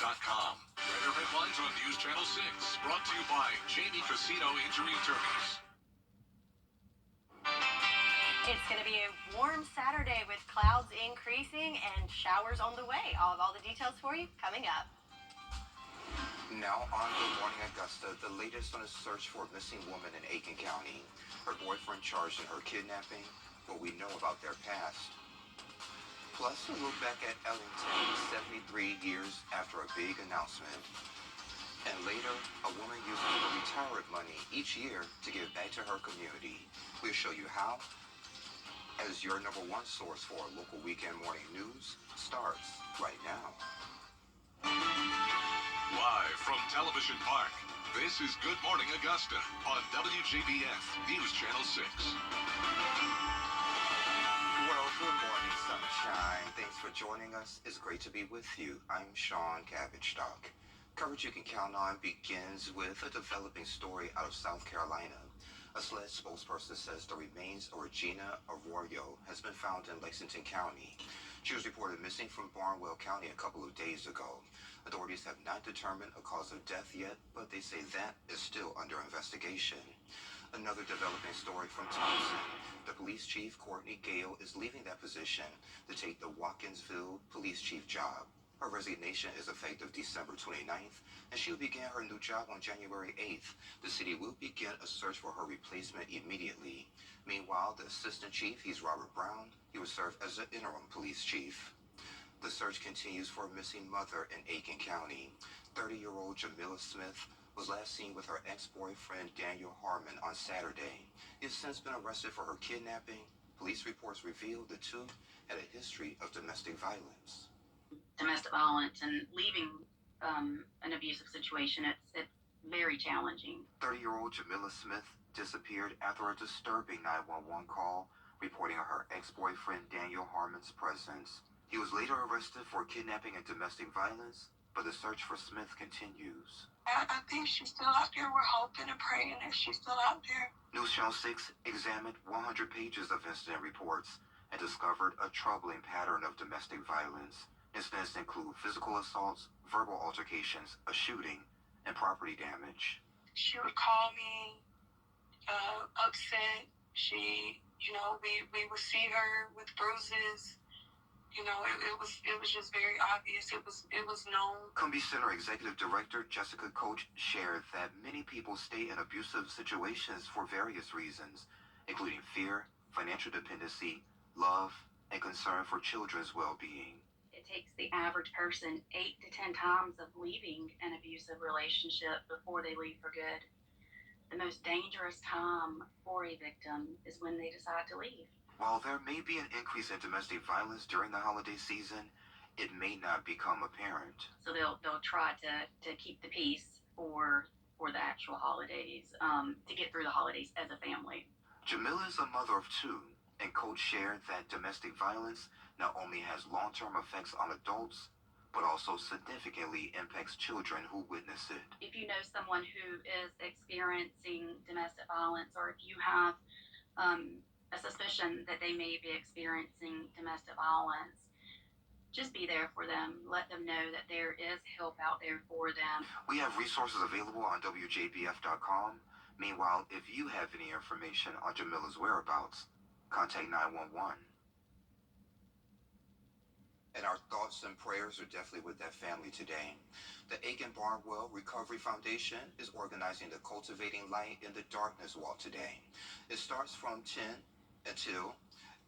WJBF.com. Weather headlines on News Channel 6. Brought to you by Jamie Casino Injury Attorneys. It's going to be a warm Saturday with clouds increasing and showers on the way. I'll have all the details for you coming up. Now on Good Morning Augusta, the latest on a search for a missing woman in Aiken County. Her boyfriend charged in her kidnapping, what we know about their past. Plus, a look back at Ellington 73 years after a big announcement. And later, a woman uses her retirement money each year to give back to her community. We'll show you how, as your number one source for local weekend morning news starts right now. Live from Television Park, this is Good Morning Augusta on WJBF News Channel 6. Well, good morning, sunshine. Thanks for joining us. It's great to be with you. I'm Sean Cabbage-Stock. Coverage you can count on begins with a developing story out of South Carolina. A SLED spokesperson says the remains of Regina Arroyo has been found in Lexington County. She was reported missing from Barnwell County a couple of days ago. Authorities have not determined a cause of death yet, but they say that is still under investigation. Another developing story from Thompson. The police chief, Courtney Gale, is leaving that position to take the Watkinsville police chief job. Her resignation is effective December 29th, and she'll begin her new job on January 8th. The city will begin a search for her replacement immediately. Meanwhile, the assistant chief, he's Robert Brown. He will serve as the interim police chief. The search continues for a missing mother in Aiken County. 30-year-old Jamila Smith was last seen with her ex-boyfriend Daniel Harmon on Saturday. He has since been arrested for her kidnapping. Police reports revealed the two had a history of domestic violence. Domestic violence and leaving an abusive situation, it's very challenging. 30-year-old Jamila Smith disappeared after a disturbing 911 call reporting her ex-boyfriend Daniel Harmon's presence. He was later arrested for kidnapping and domestic violence, but the search for Smith continues. I think she's still out there. We're hoping and praying that she's still out there. News Channel 6 examined 100 pages of incident reports and discovered a troubling pattern of domestic violence. Incidents include physical assaults, verbal altercations, a shooting, and property damage. She would call me upset. We would see her with bruises. It was just very obvious. It was known. Cumbie Center Executive Director Jessica Coach shared that many people stay in abusive situations for various reasons, including fear, financial dependency, love, and concern for children's well-being. It takes the average person 8 to 10 times of leaving an abusive relationship before they leave for good. The most dangerous time for a victim is when they decide to leave. While there may be an increase in domestic violence during the holiday season, it may not become apparent. So they'll try to keep the peace for the actual holidays, to get through the holidays as a family. Jamila is a mother of two, and Coach shared that domestic violence not only has long-term effects on adults, but also significantly impacts children who witness it. If you know someone who is experiencing domestic violence, or if you have a suspicion that they may be experiencing domestic violence, just be there for them. Let them know that there is help out there for them. We have resources available on WJBF.com. Meanwhile, if you have any information on Jamila's whereabouts, contact 911. And our thoughts and prayers are definitely with that family today. The Aiken Barnwell Recovery Foundation is organizing the Cultivating Light in the Darkness Walk today. It starts from 10 until,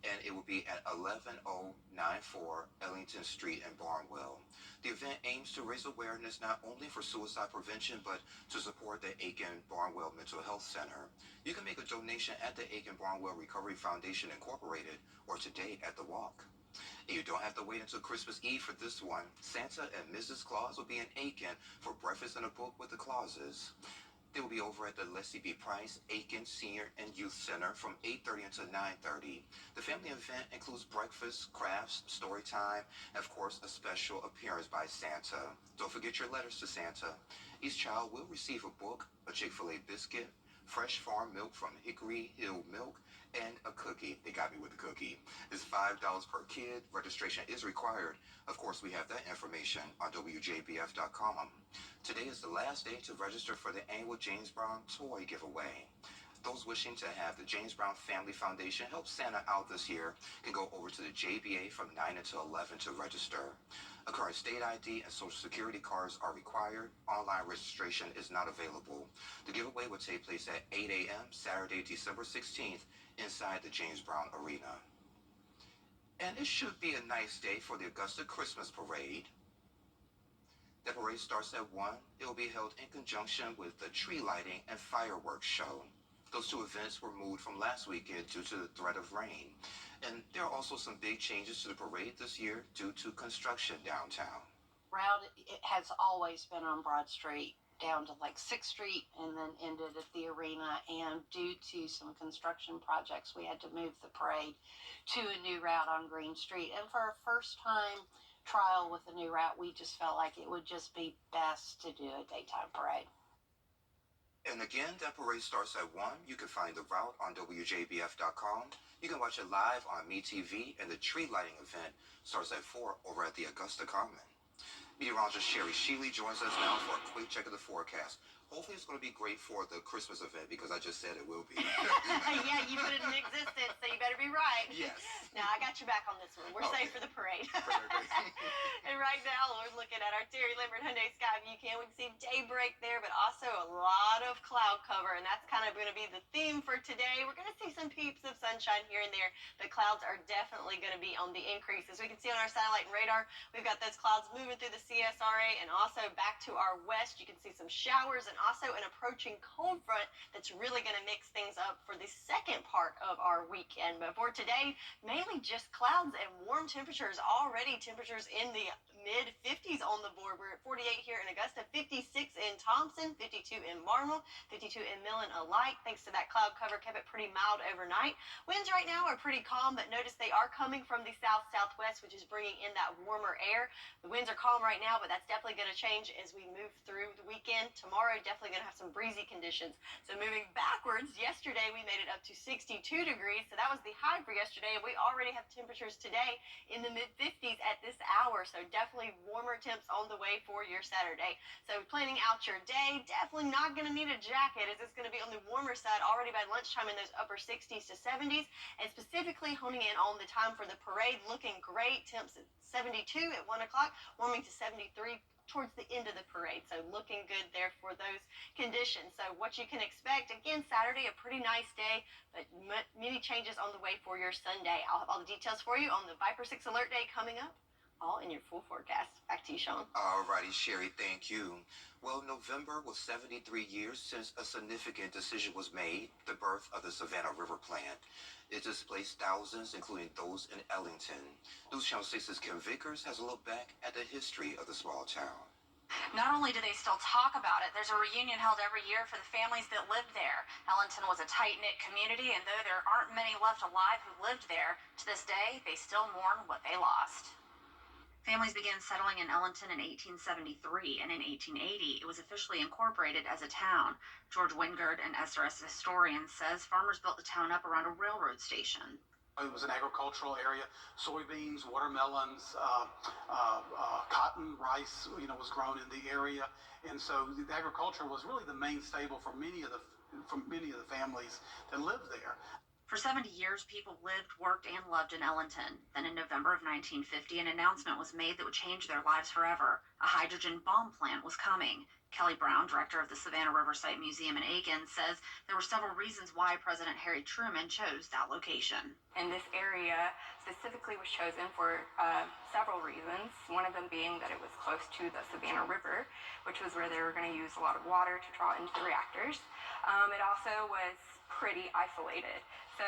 and it will be at 11094 Ellington Street in Barnwell. The event aims to raise awareness not only for suicide prevention, but to support the Aiken Barnwell Mental Health Center. You can make a donation at the Aiken Barnwell Recovery Foundation Incorporated or today at the walk. And you don't have to wait until Christmas Eve for this one. Santa and Mrs. Claus will be in Aiken for breakfast and a book with the Clauses. They will be over at the Leslie B. Price Aiken Senior and Youth Center from 8:30 until 9:30. The family event includes breakfast, crafts, story time, and of course a special appearance by Santa. Don't forget your letters to Santa. Each child will receive a book, a Chick-fil-A biscuit, fresh farm milk from Hickory Hill Milk, and a cookie. They got me with the cookie. It's $5 per kid. Registration is required. Of course, we have that information on WJBF.com. Today is the last day to register for the annual James Brown toy giveaway. Those wishing to have the James Brown Family Foundation help Santa out this year can go over to the JBA from 9 until 11 to register. A current state ID and Social Security cards are required. Online registration is not available. The giveaway will take place at 8 a.m. Saturday, December 16th inside the James Brown Arena. And it should be a nice day for the Augusta Christmas Parade. The parade starts at 1. It will be held in conjunction with the tree lighting and fireworks show. Those two events were moved from last weekend due to the threat of rain. And there are also some big changes to the parade this year due to construction downtown. Route, it has always been on Broad Street down to like 6th Street and then ended at the arena. And due to some construction projects, we had to move the parade to a new route on Green Street. And for our first time trial with a new route, we just felt like it would just be best to do a daytime parade. And again, that parade starts at 1. You can find the route on WJBF.com. You can watch it live on MeTV, and the tree lighting event starts at 4 over at the Augusta Common. Meteorologist Sherry Sheely joins us now for a quick check of the forecast. Hopefully it's going to be great for the Christmas event because I just said it will be. Yeah, you put it in existence, so you better be right. Yes. Now, I got your back on this one. We're Okay. safe for the parade. Great. And right now, we're looking at our Terry Lambert Hyundai Sky View Cam. We can see daybreak there, but also a lot of cloud cover, and that's kind of going to be the theme for today. We're going to see some peeps of sunshine here and there, but clouds are definitely going to be on the increase. As we can see on our satellite and radar, we've got those clouds moving through the CSRA, and also back to our west, you can see some showers and also an approaching cold front that's really going to mix things up for the second part of our weekend. But for today, mainly just clouds and warm temperatures. Already temperatures in the mid 50s on the board. We're at 48 here in Augusta, 56 in Thompson, 52 in Marmel, 52 in Millen alike. Thanks to that cloud cover, kept it pretty mild overnight. Winds right now are pretty calm, but notice they are coming from the south-southwest, which is bringing in that warmer air. The winds are calm right now, but that's definitely going to change as we move through the weekend. Tomorrow, definitely going to have some breezy conditions. So moving backwards, yesterday we made it up to 62 degrees, so that was the high for yesterday, and we already have temperatures today in the mid 50s at this hour, so definitely warmer temps on the way for your Saturday. So planning out your day, definitely not going to need a jacket, as it's going to be on the warmer side already by lunchtime in those upper 60s to 70s, and specifically honing in on the time for the parade, looking great. Temps at 72 at 1 o'clock, warming to 73 towards the end of the parade. So looking good there for those conditions. So what you can expect, again, Saturday, a pretty nice day, but many changes on the way for your Sunday. I'll have all the details for you on the Viper 6 Alert Day coming up, all in your full forecast. Back to you, Sean. All righty, Sherry, thank you. Well, November was 73 years since a significant decision was made, the birth of the Savannah River Plant. It displaced thousands, including those in Ellington. News Channel 6's Kim Vickers has a look back at the history of the small town. Not only do they still talk about it, there's a reunion held every year for the families that lived there. Ellington was a tight-knit community, and though there aren't many left alive who lived there, to this day, they still mourn what they lost. Families began settling in Ellington in 1873, and in 1880, it was officially incorporated as a town. George Wingard, an SRS historian, says farmers built the town up around a railroad station. It was an agricultural area. Soybeans, watermelons, cotton, rice, was grown in the area. And so the agriculture was really the main staple for many of the families that lived there. For 70 years, people lived, worked, and loved in Ellington. Then in November of 1950, an announcement was made that would change their lives forever. A hydrogen bomb plant was coming. Kelly Brown, director of the Savannah Riverside Museum in Aiken, says there were several reasons why President Harry Truman chose that location. And this area specifically was chosen for several reasons, one of them being that it was close to the Savannah River, which was where they were going to use a lot of water to draw into the reactors. It also was pretty isolated. So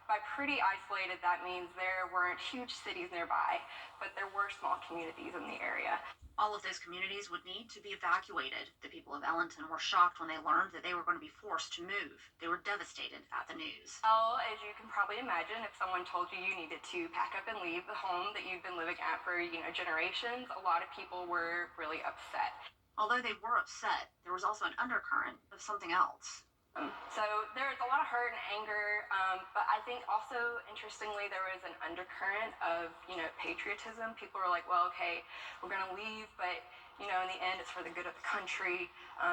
by pretty isolated, that means there weren't huge cities nearby, but there were small communities in the area. All of those communities would need to be evacuated. The people of Ellington were shocked when they learned that they were going to be forced to move. They were devastated at the news. Well, as you can probably imagine, if someone told you you needed to pack up and leave the home that you've been living at for, generations, a lot of people were really upset. Although they were upset, there was also an undercurrent of something else. So there was a lot of hurt and anger, but I think also, interestingly, there was an undercurrent of, patriotism. People were like, well, okay, we're going to leave, but, in the end, it's for the good of the country.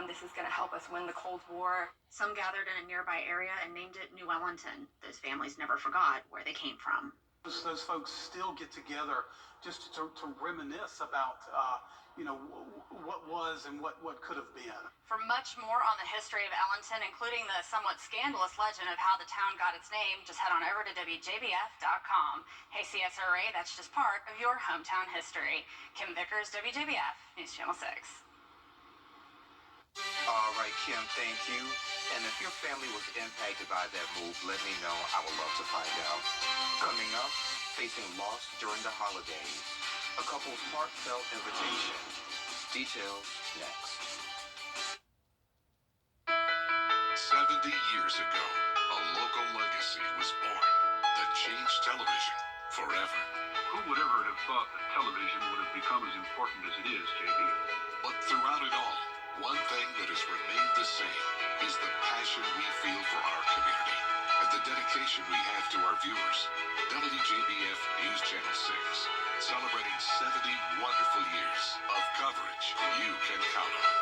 This is going to help us win the Cold War. Some gathered in a nearby area and named it New Ellington. Those families never forgot where they came from. Those folks still get together just to reminisce about, what was and what could have been. For much more on the history of Ellington, including the somewhat scandalous legend of how the town got its name, just head on over to WJBF.com. Hey, CSRA, that's just part of your hometown history. Kim Vickers, WJBF, News Channel 6. All right, Kim, thank you. And if your family was impacted by that move, let me know. I would love to find out. Coming up, facing loss during the holidays. A couple's heartfelt invitation. Details next. 70 years ago, a local legacy was born that changed television forever. Who would ever have thought that television would have become as important as it is, JB? But throughout it all, one thing that has remained the same is the passion we feel for our community and the dedication we have to our viewers. WJBF News Channel 6, celebrating 70 wonderful years of coverage you can count on.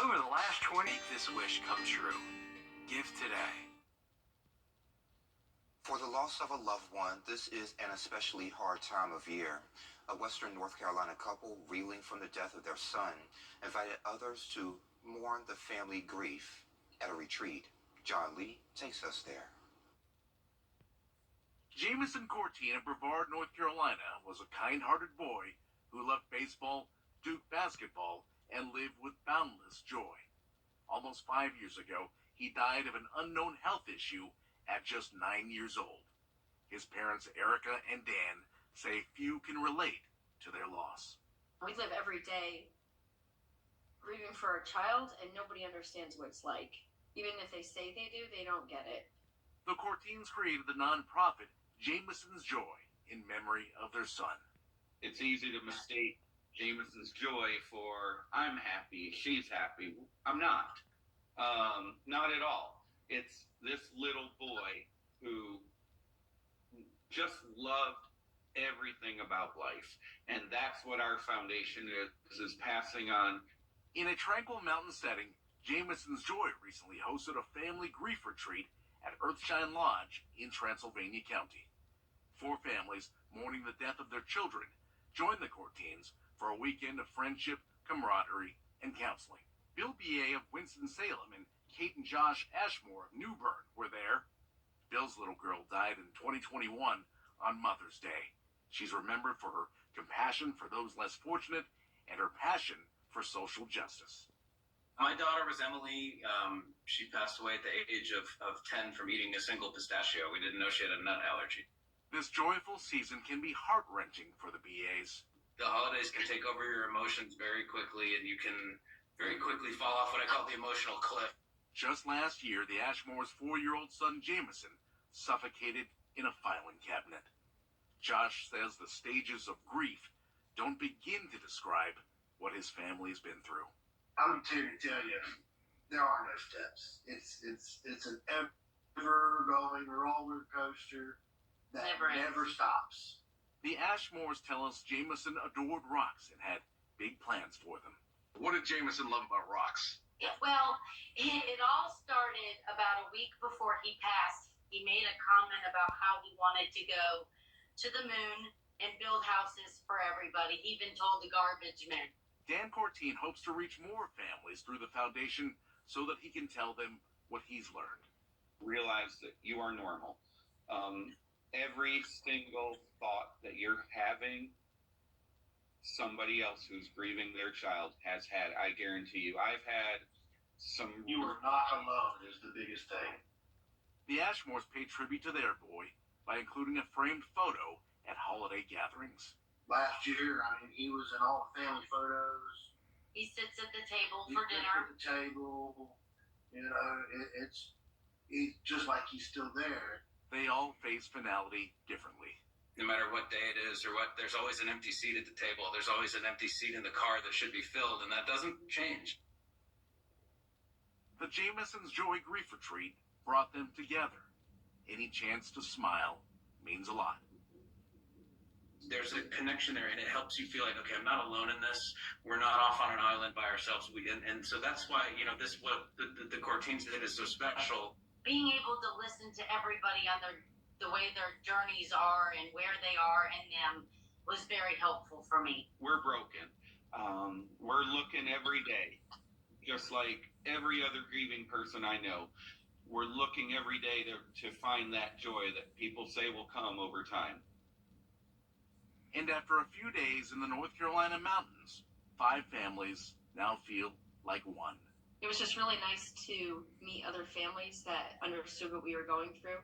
Over the last 20, this wish come true. Give today. For the loss of a loved one, this is an especially hard time of year. A Western North Carolina couple, reeling from the death of their son, invited others to mourn the family grief at a retreat. John Lee takes us there. Jamison Courtine of Brevard, North Carolina, was a kind-hearted boy who loved baseball, Duke basketball, and lived with boundless joy. Almost 5 years ago, he died of an unknown health issue at just 9 years old. His parents, Erica and Dan, say few can relate to their loss. We live every day grieving for our child, and nobody understands what it's like. Even if they say they do, they don't get it. The Courtines created the nonprofit Jamison's Joy in memory of their son. It's easy to mistake Jamison's joy for I'm happy, she's happy. I'm not. Not at all. It's this little boy who just loved everything about life. And that's what our foundation is passing on. In a tranquil mountain setting, Jamison's Joy recently hosted a family grief retreat at Earthshine Lodge in Transylvania County. 4 families mourning the death of their children joined the Courtines for a weekend of friendship, camaraderie, and counseling. Bill B.A. of Winston-Salem and Kate and Josh Ashmore of New Bern were there. Bill's little girl died in 2021 on Mother's Day. She's remembered for her compassion for those less fortunate and her passion for social justice. My daughter was Emily. She passed away at the age of 10 from eating a single pistachio. We didn't know she had a nut allergy. This joyful season can be heart-wrenching for the BAs. The holidays can take over your emotions very quickly, and you can very quickly fall off what I call the emotional cliff. Just last year, the Ashmores' 4-year-old son, Jamison, suffocated in a filing cabinet. Josh says the stages of grief don't begin to describe what his family's been through. I'm here to tell you, there are no steps. It's an ever-going roller coaster that never stops. The Ashmores tell us Jamison adored rocks and had big plans for them. What did Jamison love about rocks? Well, it all started about a week before he passed. He made a comment about how he wanted to go to the moon and build houses for everybody. He even told the garbage men. Dan Courtine hopes to reach more families through the foundation so that he can tell them what he's learned. Realize that you are normal. Every single thought that you're having, somebody else who's grieving their child has had. I guarantee you. I've had some... You are not alone is the biggest thing. The Ashmores pay tribute to their boy by including a framed photo at holiday gatherings. Last year, he was in all the family photos. He sits at the table He for sits dinner. at the table. It's just like he's still there. They all face finality differently. No matter what day it is or what, there's always an empty seat at the table. There's always an empty seat in the car that should be filled, and that doesn't change. The Jameson's Joy Grief Retreat brought them together. Any chance to smile means a lot. There's a connection there, and it helps you feel like, okay, I'm not alone in this. We're not off on an island by ourselves. And so that's why, this, what the core teams did is so special. Being able to listen to everybody on the way their journeys are and where they are in them was very helpful for me. We're broken. We're looking every day, just like every other grieving person I know. We're looking every day to find that joy that people say will come over time. And after a few days in the North Carolina mountains, 5 families now feel like one. It was just really nice to meet other families that understood what we were going through.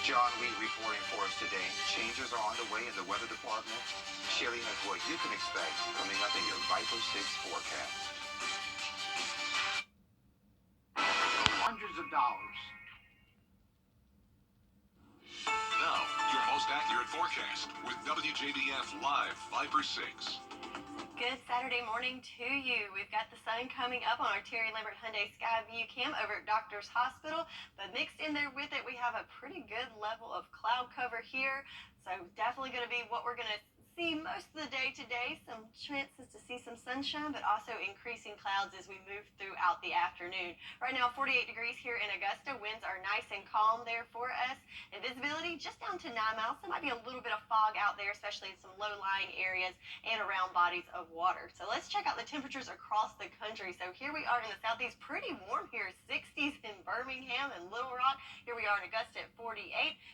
John Lee reporting for us today. Changes are on the way in the weather department. Sherry has what you can expect coming up in your Viper 6 forecast. Hundreds of dollars. Now, your most accurate forecast with WJBF Live Viper 6. Good Saturday morning to you. We've got the sun coming up on our Terry Lambert Hyundai Skyview Cam over at Doctor's Hospital, but mixed in there with it, we have a pretty good level of cloud cover here. So definitely going to be what we're going to see most of the day today. Some chances to see some sunshine, but also increasing clouds as we move throughout the afternoon. Right now, 48 degrees here in Augusta. Winds are nice and calm there for us. And visibility just down to 9 miles. There might be a little bit of fog out there, especially in some low-lying areas and around bodies of water. So let's check out the temperatures across the country. So here we are in the southeast, pretty warm here, 60s in Birmingham and Little Rock. Here we are in Augusta at 48.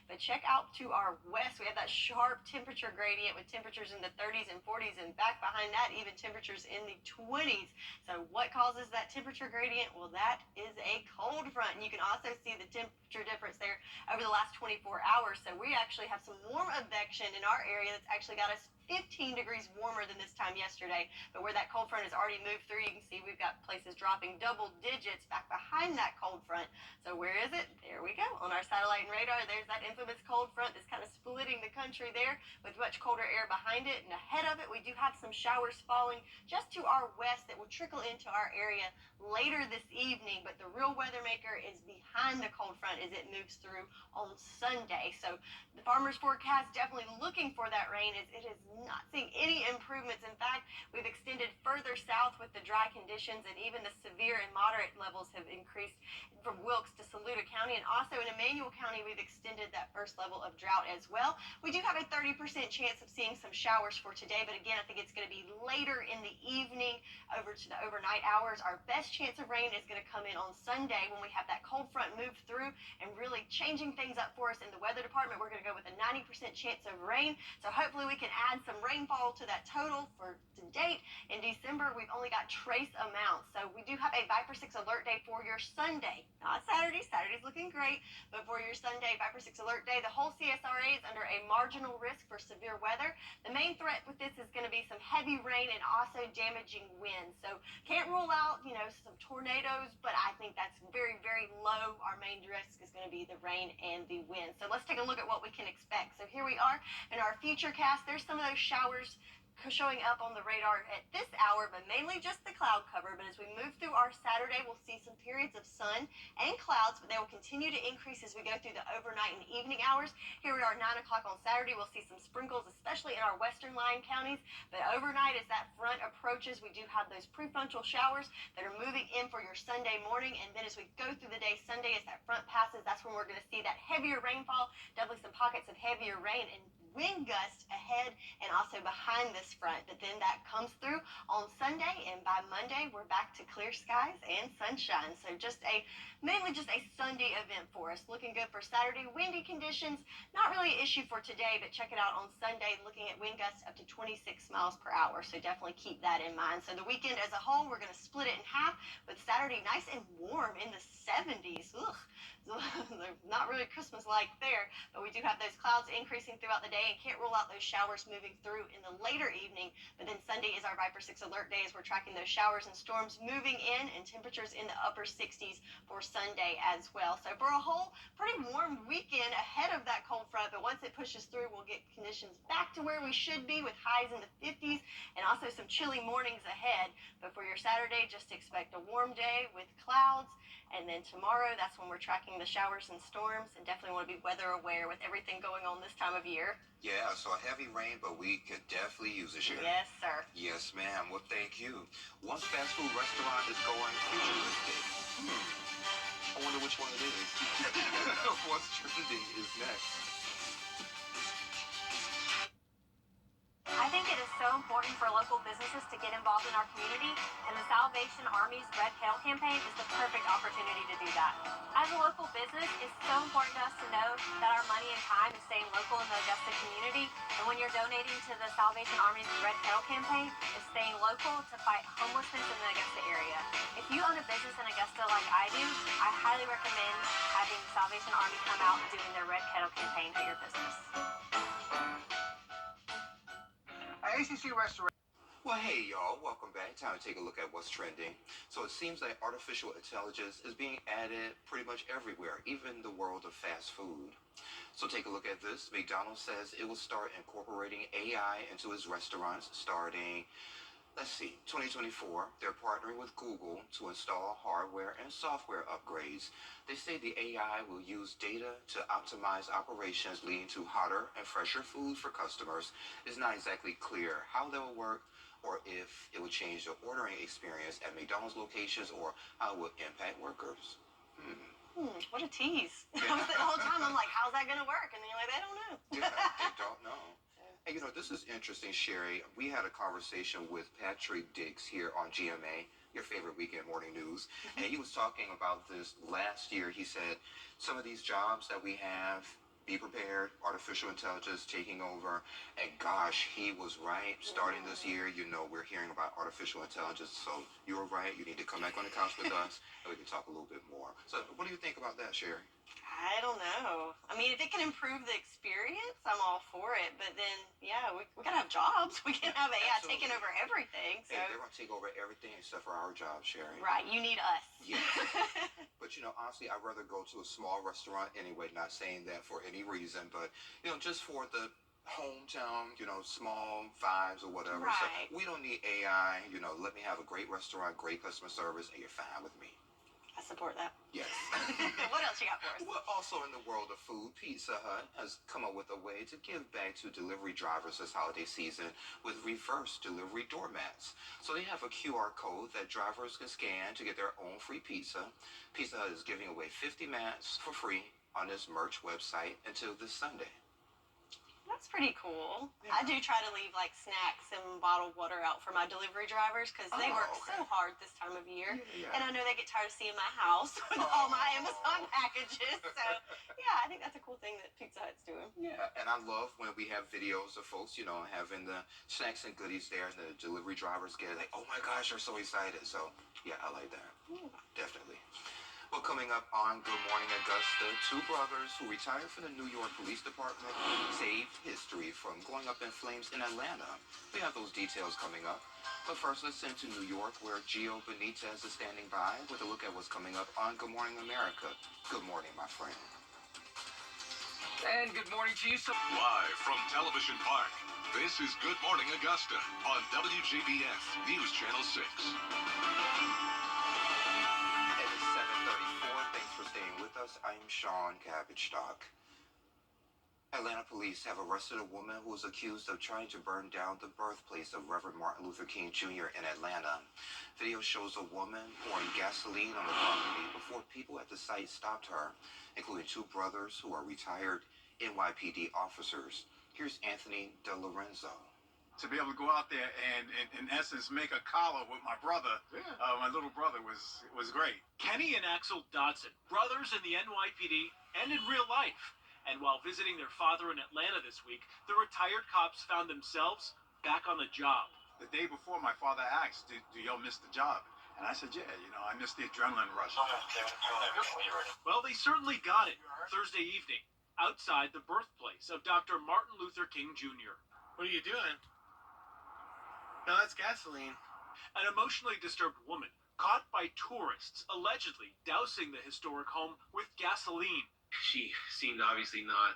But check out to our west. We have that sharp temperature gradient with temperatures in the 30s and 40s, and back behind that, even temperatures in the 20s. So what causes that temperature gradient? Well, that is a cold front. And you can also see the temperature difference there over the last 24 hours. So we actually have some warm advection in our area that's actually got us 15 degrees warmer than this time yesterday. But where that cold front has already moved through, you can see we've got places dropping double digits back behind that cold front. So where is it? There we go. On our satellite and radar, there's that infamous cold front that's kind of splitting the country there with much colder air behind it. And ahead of it, we do have some showers falling just to our west that will trickle into our area later this evening. But the real weather maker is behind the cold front as it moves through on Sunday. So the farmer's forecast definitely looking for that rain as it is not seeing any improvements. In fact, we've extended further south with the dry conditions, and even the severe and moderate levels have increased from Wilkes to Saluda County, and also in Emmanuel County, we've extended that first level of drought as well. We do have a 30% chance of seeing some showers for today, but again, I think it's going to be later in the evening over to the overnight hours. Our best chance of rain is going to come in on Sunday when we have that cold front move through and really changing things up for us in the weather department. We're going to go with a 90% chance of rain, so hopefully we can add some rainfall to that total. For to date in December, we've only got trace amounts, so we do have a Viper 6 alert day for your Sunday, not Saturday. Saturday's looking great, but for your Sunday Viper 6 alert day, the whole CSRA is under a marginal risk for severe weather. The main threat with this is going to be some heavy rain and also damaging winds, so can't rule out some tornadoes, but I think that's very, very low. Our main risk is going to be the rain and the wind. So let's take a look at what we can expect. So here we are in our future cast. There's some of those showers showing up on the radar at this hour, but mainly just the cloud cover. But as we move through our Saturday, we'll see some periods of sun and clouds, but they will continue to increase as we go through the overnight and evening hours. Here we are 9 o'clock on Saturday. We'll see some sprinkles, especially in our western lying counties. But overnight, as that front approaches, we do have those prefrontal showers that are moving in for your Sunday morning. And then as we go through the day Sunday, as that front passes, that's when we're going to see that heavier rainfall, definitely some pockets of heavier rain and wind gusts ahead and also behind this front. But then that comes through on Sunday, and by Monday we're back to clear skies and sunshine. So mainly just a Sunday event for us. Looking good for Saturday. Windy conditions, not really an issue for today, but check it out on Sunday, looking at wind gusts up to 26 miles per hour. So definitely keep that in mind. So the weekend as a whole, we're going to split it in half, with Saturday nice and warm in the 70s. Ugh. Not really Christmas-like there, but we do have those clouds increasing throughout the day and can't rule out those showers moving moving through in the later evening. But then Sunday is our Viper 6 alert day as we're tracking those showers and storms moving in, and temperatures in the upper 60s for Sunday as well. So for a whole pretty warm weekend ahead of that cold front, but once it pushes through, we'll get conditions back to where we should be with highs in the 50s and also some chilly mornings ahead. But for your Saturday, just expect a warm day with clouds. And then tomorrow, that's when we're tracking the showers and storms, and definitely want to be weather aware with everything going on this time of year. Yeah, so heavy rain, but we could definitely use it, Sherry. Yes, sir. Yes, ma'am. Well, thank you. One fast food restaurant is going futuristic. I wonder which one it is. What's trending is next. I think it is so important for local businesses to get involved in our community, and the Salvation Army's Red Kettle campaign is the perfect opportunity to do that. As a local business, it's so important to us to know that our money and time is staying local in the Augusta community, and when you're donating to the Salvation Army's Red Kettle campaign, it's staying local to fight homelessness in the Augusta area. If you own a business in Augusta like I do, I highly recommend having the Salvation Army come out and doing their Red Kettle campaign for your business. ACC Restoration. Well, hey, y'all. Welcome back. Time to take a look at what's trending. So it seems like artificial intelligence is being added pretty much everywhere, even the world of fast food. So take a look at this. McDonald's says it will start incorporating AI into its restaurants starting, let's see, 2024. They're partnering with Google to install hardware and software upgrades. They say the AI will use data to optimize operations, leading to hotter and fresher food for customers. It's not exactly clear how that will work, or if it will change the ordering experience at McDonald's locations, or how it will impact workers. What a tease. Yeah. The whole time I'm like, how's that going to work? And then you're like, they don't know. Yeah, they don't know. Hey, this is interesting, Sherry. We had a conversation with Patrick Dix here on GMA, your favorite weekend morning news, and he was talking about this last year. He said some of these jobs that we have, be prepared, artificial intelligence taking over, and gosh, he was right. Starting this year, we're hearing about artificial intelligence, so you were right. You need to come back on the couch with us, and we can talk a little bit more. So what do you think about that, Sherry? I don't know. I mean, if it can improve the experience, I'm all for it. But then, yeah, we got to have jobs. We can't have AI taking over everything. So. Hey, they're going to take over everything except for our jobs, Sherry. Right. You need us. Yeah. But, honestly, I'd rather go to a small restaurant anyway, not saying that for any reason, but, just for the hometown, small vibes or whatever. Right. So we don't need AI. Let me have a great restaurant, great customer service, and you're fine with me. I support that. Yes. What else you got for us? Well, also in the world of food, Pizza Hut has come up with a way to give back to delivery drivers this holiday season with reverse delivery doormats. So they have a QR code that drivers can scan to get their own free pizza. Pizza Hut is giving away 50 mats for free on its merch website until this Sunday. That's pretty cool. Yeah. I do try to leave snacks and bottled water out for my delivery drivers because they work so hard this time of year. Yeah. And I know they get tired of seeing my house with all my Amazon packages. So, yeah, I think that's a cool thing that Pizza Hut's doing. Yeah, and I love when we have videos of folks, having the snacks and goodies there, and the delivery drivers get like, oh my gosh, they're so excited. So, yeah, I like that. Definitely. Well, coming up on Good Morning Augusta, two brothers who retired from the New York Police Department saved history from going up in flames in Atlanta. We have those details coming up. But first, let's send to New York, where Gio Benitez is standing by with a look at what's coming up on Good Morning America. Good morning, my friend. And good morning to you. Live from Television Park, this is Good Morning Augusta on WJBF News Channel 6. I'm Sean Cabbage-Stock. Atlanta police have arrested a woman who is accused of trying to burn down the birthplace of Reverend Martin Luther King Jr. in Atlanta. Video shows a woman pouring gasoline on the property before people at the site stopped her, including two brothers who are retired NYPD officers. Here's Anthony DeLorenzo. To be able to go out there and in essence, make a collar with my brother, my little brother, was great. Kenny and Axel Dodson, brothers in the NYPD and in real life. And while visiting their father in Atlanta this week, the retired cops found themselves back on the job. The day before, my father asked, do y'all miss the job? And I said, yeah, I missed the adrenaline rush. Well, they certainly got it Thursday evening, outside the birthplace of Dr. Martin Luther King Jr. What are you doing? No, that's gasoline. An emotionally disturbed woman caught by tourists allegedly dousing the historic home with gasoline. She seemed obviously not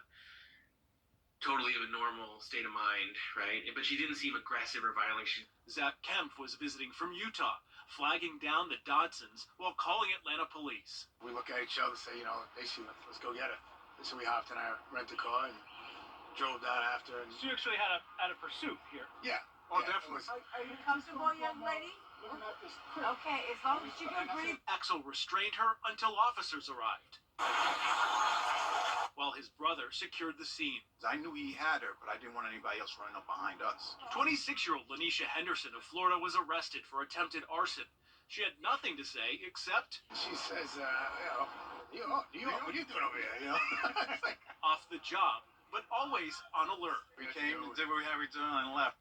totally of a normal state of mind, right? But she didn't seem aggressive or violent. Zach Kempf was visiting from Utah, flagging down the Dodsons while calling Atlanta police. We look at each other and say, basically, let's go get her. So we hopped in our rent-a-car and drove down after. And So you actually had a pursuit here? Yeah. Oh, yeah, definitely. Are you comfortable, young lady? Okay, as long as you can breathe. Axel restrained her until officers arrived, while his brother secured the scene. I knew he had her, but I didn't want anybody else running up behind us. 26-year-old Lanisha Henderson of Florida was arrested for attempted arson. She had nothing to say except... She says, what are you doing over here, off the job, but always on alert. We came and did what we had to do and left.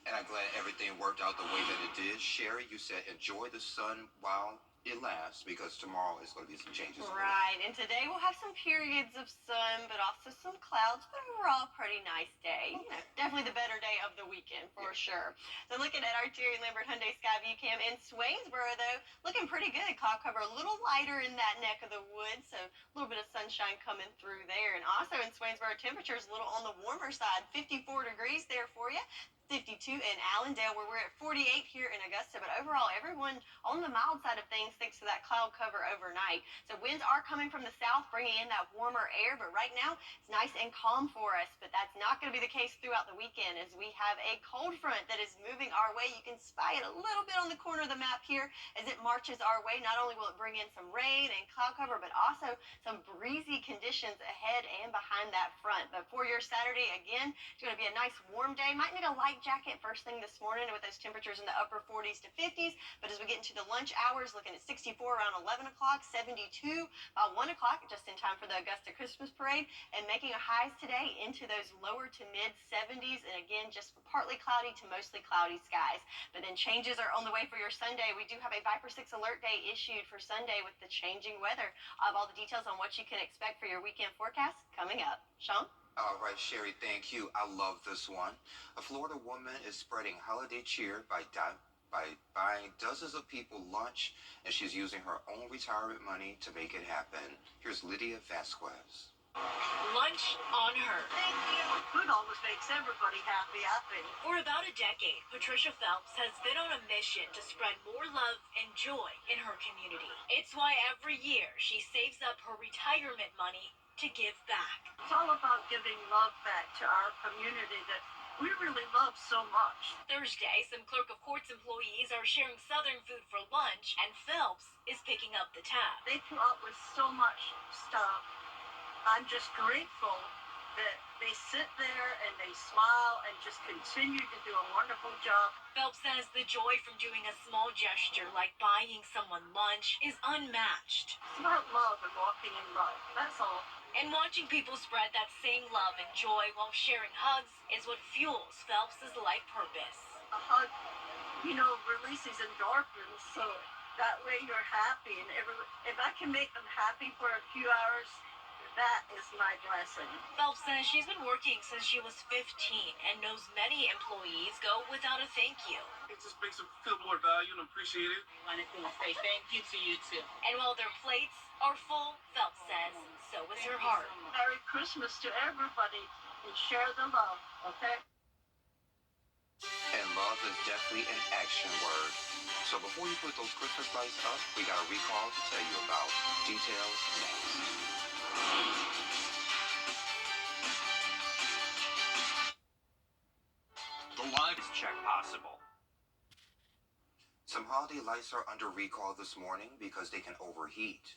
And I'm glad everything worked out the way that it did. Sherry, you said enjoy the sun while it lasts, because tomorrow is going to be some changes. Right, and today we'll have some periods of sun, but also some clouds, but overall pretty nice day. Definitely the better day of the weekend for sure. So looking at our Terry Lambert Hyundai Skyview Cam in Swainsboro, though, looking pretty good. Cloud cover a little lighter in that neck of the woods, so a little bit of sunshine coming through there. And also in Swainsboro, temperatures a little on the warmer side, 54 degrees there for you. 52 in Allendale, where we're at 48 here in Augusta, but overall everyone on the mild side of things thanks to that cloud cover overnight. So winds are coming from the south, bringing in that warmer air, but right now it's nice and calm for us, but that's not going to be the case throughout the weekend as we have a cold front that is moving our way. You can spy it a little bit on the corner of the map here as it marches our way. Not only will it bring in some rain and cloud cover, but also some breezy conditions ahead and behind that front. But for your Saturday, again, it's going to be a nice warm day. Might need a light jacket first thing this morning with those temperatures in the upper 40s to 50s, but as we get into the lunch hours, looking at 64 around 11 o'clock, 72 by 1 o'clock, just in time for the Augusta Christmas Parade, and making our highs today into those lower to mid 70s, and again, just partly cloudy to mostly cloudy skies. But then changes are on the way for your Sunday. We do have a Viper 6 alert day issued for Sunday with the changing weather. I have all the details on what you can expect for your weekend forecast coming up. Sean? All right, Sherry, thank you. I love this one. A Florida woman is spreading holiday cheer by buying dozens of people lunch, and she's using her own retirement money to make it happen. Here's Lydia Vasquez. Lunch on her. Thank you. Food always makes everybody happy, I think. For about a decade, Patricia Phelps has been on a mission to spread more love and joy in her community. It's why every year she saves up her retirement money to give back. It's all about giving love back to our community that we really love so much. Thursday, some clerk of courts employees are sharing Southern food for lunch, and Phelps is picking up the tab. They come up with so much stuff. I'm just grateful that they sit there and they smile and just continue to do a wonderful job. Phelps says the joy from doing a small gesture like buying someone lunch is unmatched. It's about love and walking in love, that's all. And watching people spread that same love and joy while sharing hugs is what fuels Phelps' life purpose. A hug, releases endorphins, so that way you're happy. And if I can make them happy for a few hours, that is my blessing. Phelps says she's been working since she was 15 and knows many employees go without a thank you. It just makes them feel more valued and appreciated. I wanted to say thank you to you too. And while their plates are full, Phelps says, so is her heart. Merry Christmas to everybody and share the love, okay? And love is definitely an action word. So before you put those Christmas lights up, we got a recall to tell you about. Details next. The live check possible. Some holiday lights are under recall this morning because they can overheat.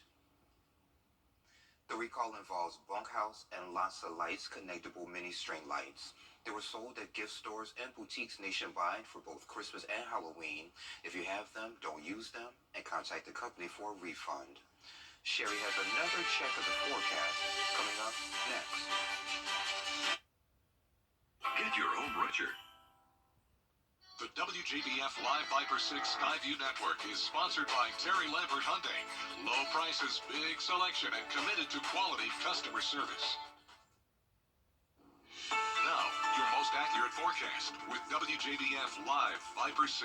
The recall involves bunkhouse and Lhasa lights, connectable mini string lights. They were sold at gift stores and boutiques nationwide for both Christmas and Halloween. If you have them, don't use them, and contact the company for a refund. Sherry has another check of the forecast coming up next. Get your home richer. The WJBF Live Viper 6 Skyview Network is sponsored by Terry Lambert Hyundai. Low prices, big selection, and committed to quality customer service. Now, accurate forecast with WJBF Live Viper 6.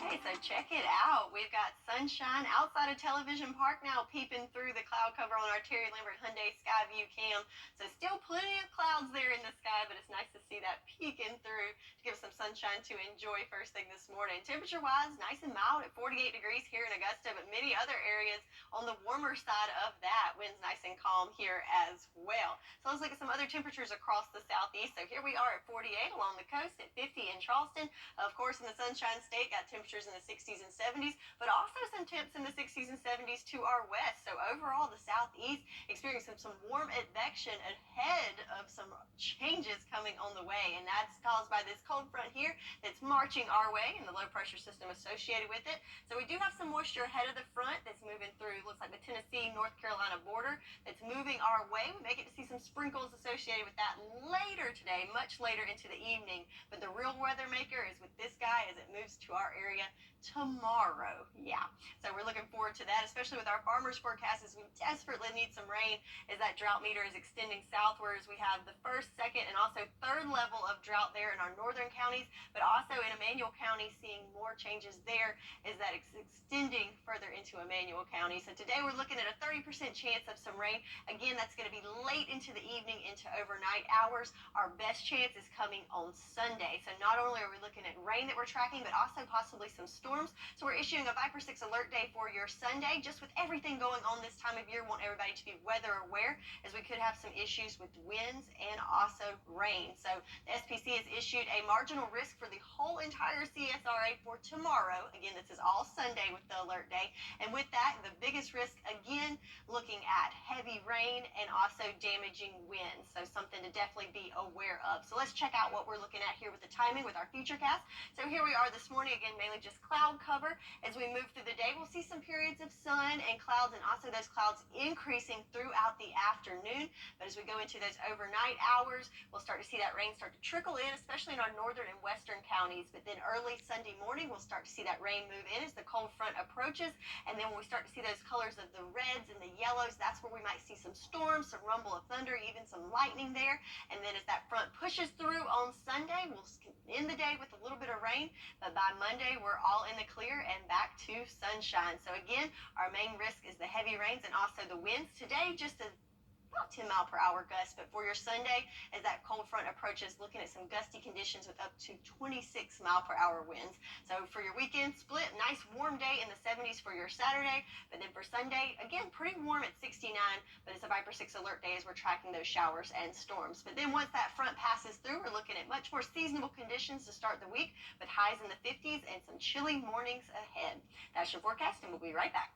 Hey, so check it out. We've got sunshine outside of Television Park now peeping through the cloud cover on our Terry Lambert Hyundai Skyview cam. So still plenty of clouds there in the sky, but it's nice to see that peeking through to give us some sunshine to enjoy first thing this morning. Temperature-wise, nice and mild at 48 degrees here in Augusta, but many other areas on the warmer side of that. Wind's nice and calm here as well. So let's look at some other temperatures across the southeast. So here we are at 48 along the coast, at 50 in Charleston. Of course, in the Sunshine State, got temperatures in the 60s and 70s, but also some temps in the 60s and 70s to our west. So overall, the southeast experiencing some warm advection ahead of some changes coming on the way, and that's caused by this cold front here that's marching our way and the low pressure system associated with it. So we do have some moisture ahead of the front that's moving through, looks like the Tennessee, North Carolina border that's moving our way. We may get to see some sprinkles associated with that later today, much later into the evening, but the real weather maker is with this guy as it moves to our area tomorrow. Yeah, so we're looking forward to that, especially with our farmers forecast, as we desperately need some rain as that drought meter is extending southwards. We have the first, second, and also third level of drought there in our northern counties, but also in Emmanuel County, seeing more changes there as that extending further into Emmanuel County. So today we're looking at a 30% chance of some rain. Again, that's going to be late into the evening, into overnight hours. Our best chance is coming on Sunday. So not only are we looking at rain that we're tracking, but also possibly some storms. So we're issuing a Viper 6 alert day for your Sunday. Just with everything going on this time of year, want everybody to be weather aware, as we could have some issues with winds and also rain. So the SPC has issued a marginal risk for the whole entire CSRA for tomorrow. Again, this is all Sunday with the alert day. And with that, the biggest risk, again, looking at heavy rain and also damaging winds. So something to definitely be aware of. So let's check out what we're looking at here with the timing with our futurecast. So here we are this morning, again, mainly just cloud cover. As we move through the day, we'll see some periods of sun and clouds, and also those clouds increasing throughout the afternoon. But as we go into those overnight hours, we'll start to see that rain start to trickle in, especially in our northern and western counties. But then early Sunday morning, we'll start to see that rain move in as the cold front approaches. And then when we start to see those colors of the reds and the yellows, that's where we might see some storms, some rumble of thunder, even some lightning there. And then as that front pushes through on Sunday, we'll end the day with a little bit of rain. But by Monday, we're all in the clear and back to sunshine. So again, our main risk is the heavy rains and also the winds. Today, just about 10 mile per hour gusts, but for your Sunday, as that cold front approaches, looking at some gusty conditions with up to 26 mile per hour winds. So for your weekend split, nice warm day in the 70s for your Saturday, but then for Sunday, again, pretty warm at 69, but it's a Viper 6 alert day as we're tracking those showers and storms. But then once that front passes through, we're looking at much more seasonable conditions to start the week, with highs in the 50s and some chilly mornings ahead. That's your forecast, and we'll be right back.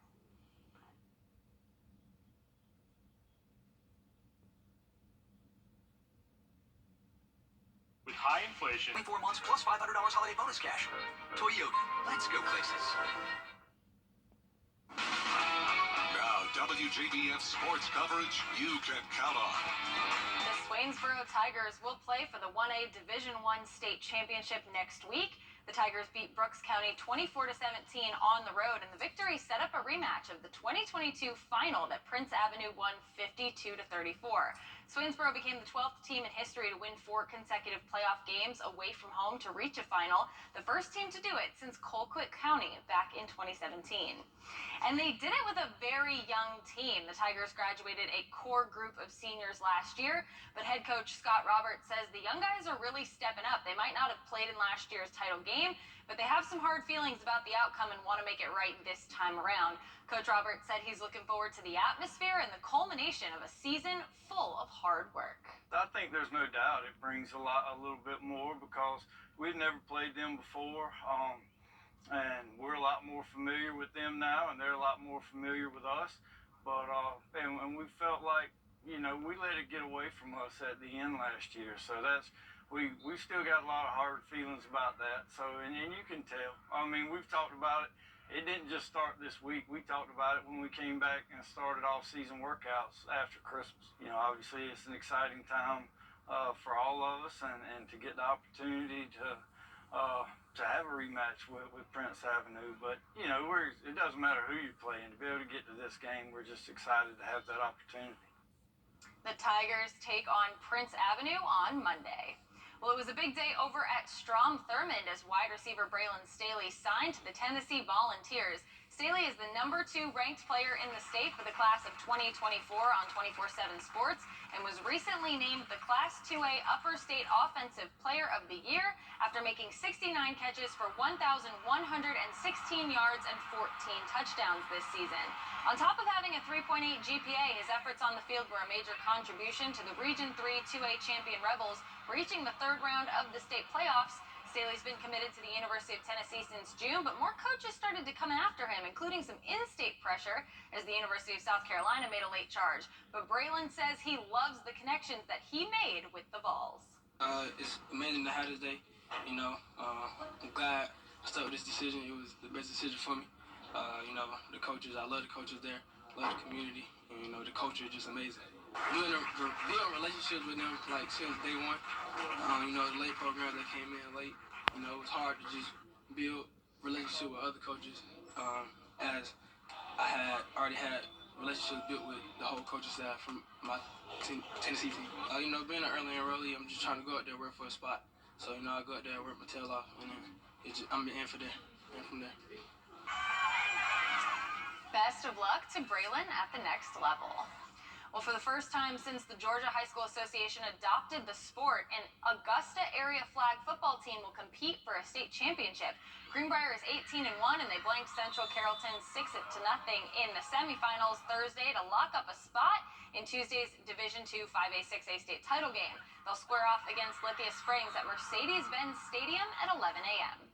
With high inflation, 24 months plus $500 holiday bonus cash. Toyota, let's go places. Now, WJBF sports coverage you can count on. The Swainsboro Tigers will play for the 1A Division I state championship next week. The Tigers beat Brooks County 24-17 on the road, and the victory set up a rematch of the 2022 final that Prince Avenue won 52-34. Swainsboro became the 12th team in history to win 4 consecutive playoff games away from home to reach a final, the first team to do it since Colquitt County back in 2017. And they did it with a very young team. The Tigers graduated a core group of seniors last year, but head coach Scott Roberts says the young guys are really stepping up. They might not have played in last year's title game, but they have some hard feelings about the outcome and want to make it right this time around. Coach Roberts said he's looking forward to the atmosphere and the culmination of a season full of hard work. I think there's no doubt it brings a little bit more because we've never played them before, and we're a lot more familiar with them now, and they're a lot more familiar with us. But and we felt like, you know, we let it get away from us at the end last year, so we still got a lot of hard feelings about that. So and you can tell. I mean, we've talked about it. It didn't just start this week. We talked about it when we came back and started off-season workouts after Christmas. You know, obviously it's an exciting time for all of us, and to get the opportunity to have a rematch with Prince Avenue. But, you know, it doesn't matter who you're playing. To be able to get to this game, we're just excited to have that opportunity. The Tigers take on Prince Avenue on Monday. Well, it was a big day over at Strom Thurmond as wide receiver Braylon Staley signed to the Tennessee Volunteers. Staley is the #2 ranked player in the state for the class of 2024 on 24/7 Sports and was recently named the Class 2A Upper State Offensive Player of the Year after making 69 catches for 1,116 yards and 14 touchdowns this season. On top of having a 3.8 GPA, his efforts on the field were a major contribution to the Region 3 2A champion Rebels reaching the 3rd round of the state playoffs. Staley's been committed to the University of Tennessee since June, but more coaches started to come after him, including some in-state pressure as the University of South Carolina made a late charge. But Braylon says he loves the connections that he made with the Vols. It's amazing to have this day. I'm glad I stuck with this decision. It was the best decision for me. The coaches, I love the coaches there, love the community, and the culture is just amazing. Building relationships with them since day one. The late programs that came in late. It was hard to just build relationship with other coaches, as I had already had relationships built with the whole coaching staff from my Tennessee team. Being an early enrollee, I'm just trying to go out there work for a spot. So I go out there, work my tail off, and then I'm in for there, and from there. Best of luck to Braylon at the next level. Well, for the first time since the Georgia High School Association adopted the sport, an Augusta area flag football team will compete for a state championship. Greenbrier is 18-1, and they blanked Central Carrollton 6-0 in the semifinals Thursday to lock up a spot in Tuesday's Division II 5A 6A state title game. They'll square off against Lithia Springs at Mercedes-Benz Stadium at 11 a.m.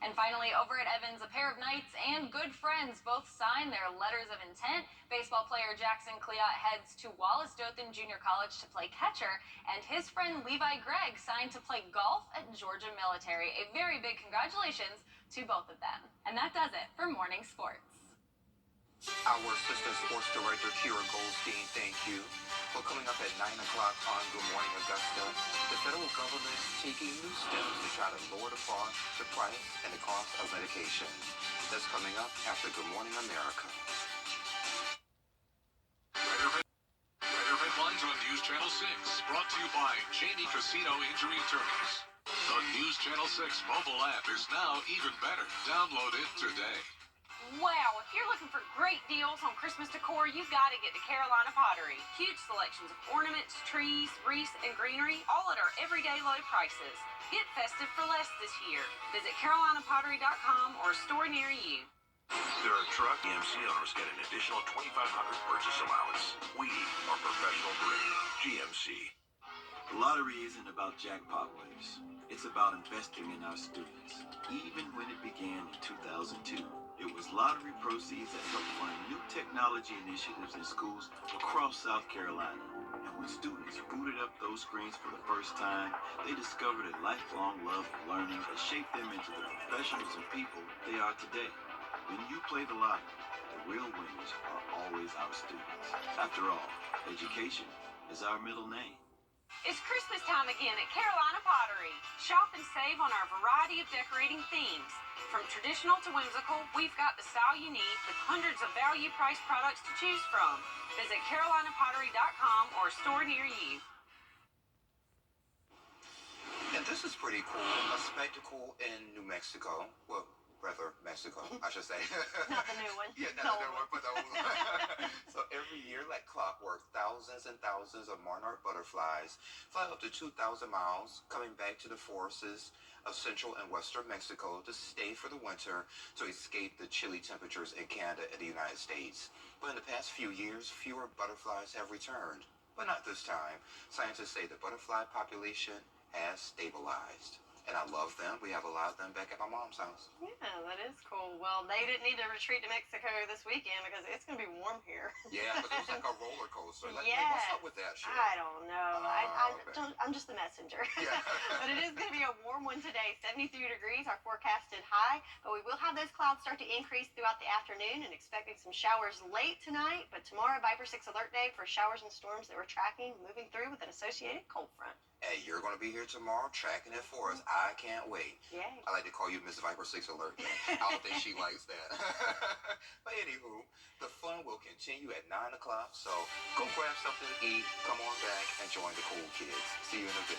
And finally, over at Evans, a pair of Knights and good friends both signed their letters of intent. Baseball player Jackson Cleott heads to Wallace Dothan Junior College to play catcher, and his friend Levi Gregg signed to play golf at Georgia Military. A very big congratulations to both of them. And that does it for Morning Sports. Our assistant sports director, Kira Goldstein, thank you. Well, coming up at 9 o'clock on Good Morning Augusta, the federal government is taking new steps to try to lower the price and the cost of medication. That's coming up after Good Morning America. Red Headlines on News Channel 6, brought to you by Cheney Casino Injury Attorneys. The News Channel 6 mobile app is now even better. Download it today. Wow, if you're looking for great deals on Christmas decor, you've got to get to Carolina Pottery. Huge selections of ornaments, trees, wreaths, and greenery, all at our everyday low prices. Get festive for less this year. Visit carolinapottery.com or a store near you. There are truck GMC owners get an additional $2,500 purchase allowance. We are professional grade GMC. The lottery isn't about jackpot winners. It's about investing in our students. Even when it began in 2002, it was lottery proceeds that helped fund new technology initiatives in schools across South Carolina. And when students booted up those screens for the first time, they discovered a lifelong love of learning that shaped them into the professionals and people they are today. When you play the lottery, the real winners are always our students. After all, education is our middle name. It's Christmas time again at Carolina Pottery. Shop and save on our variety of decorating themes. From traditional to whimsical, we've got the style you need with hundreds of value-priced products to choose from. Visit carolinapottery.com or a store near you. And this is pretty cool. A spectacle in New Mexico. Well, rather Mexico, I should say. Not the new one. Yeah, not the new one, but the old one. So every year, like clockwork, thousands and thousands of monarch butterflies fly up to 2,000 miles, coming back to the forests of central and western Mexico to stay for the winter to escape the chilly temperatures in Canada and the United States. But in the past few years, fewer butterflies have returned. But not this time. Scientists say the butterfly population has stabilized. And I love them. We have a lot of them back at my mom's house. Yeah, that is cool. Well, they didn't need to retreat to Mexico this weekend because it's going to be warm here. Yeah, but it was like a roller coaster. Like, yeah. What's up with that shit? I don't know. I'm just the messenger. Yeah. But it is going to be a warm one today. 73 degrees, our forecasted high. But we will have those clouds start to increase throughout the afternoon and expecting some showers late tonight. But tomorrow, Viper 6 alert day for showers and storms that we're tracking, moving through with an associated cold front. Hey, you're going to be here tomorrow tracking it for us. I can't wait. Yay. I like to call you Miss Viper 6 Alert. I don't think she likes that. But anywho, the fun will continue at 9 o'clock. So go grab something to eat, come on back, and join the cool kids. See you in a bit.